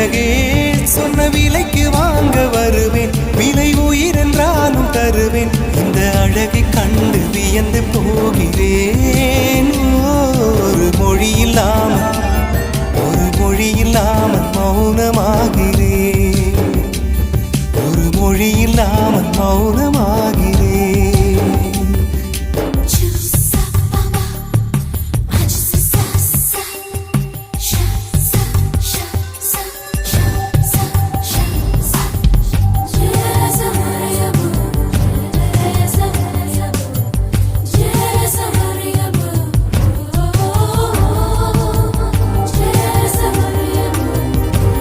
அழகே சொன்ன விலைக்கு வாங்க வருவேன், விலை உயிர் என்றாலும் தருவேன். இந்த அழகை கண்டு வியந்து போகிறேன், ஒரு மொழி இல்லாமல்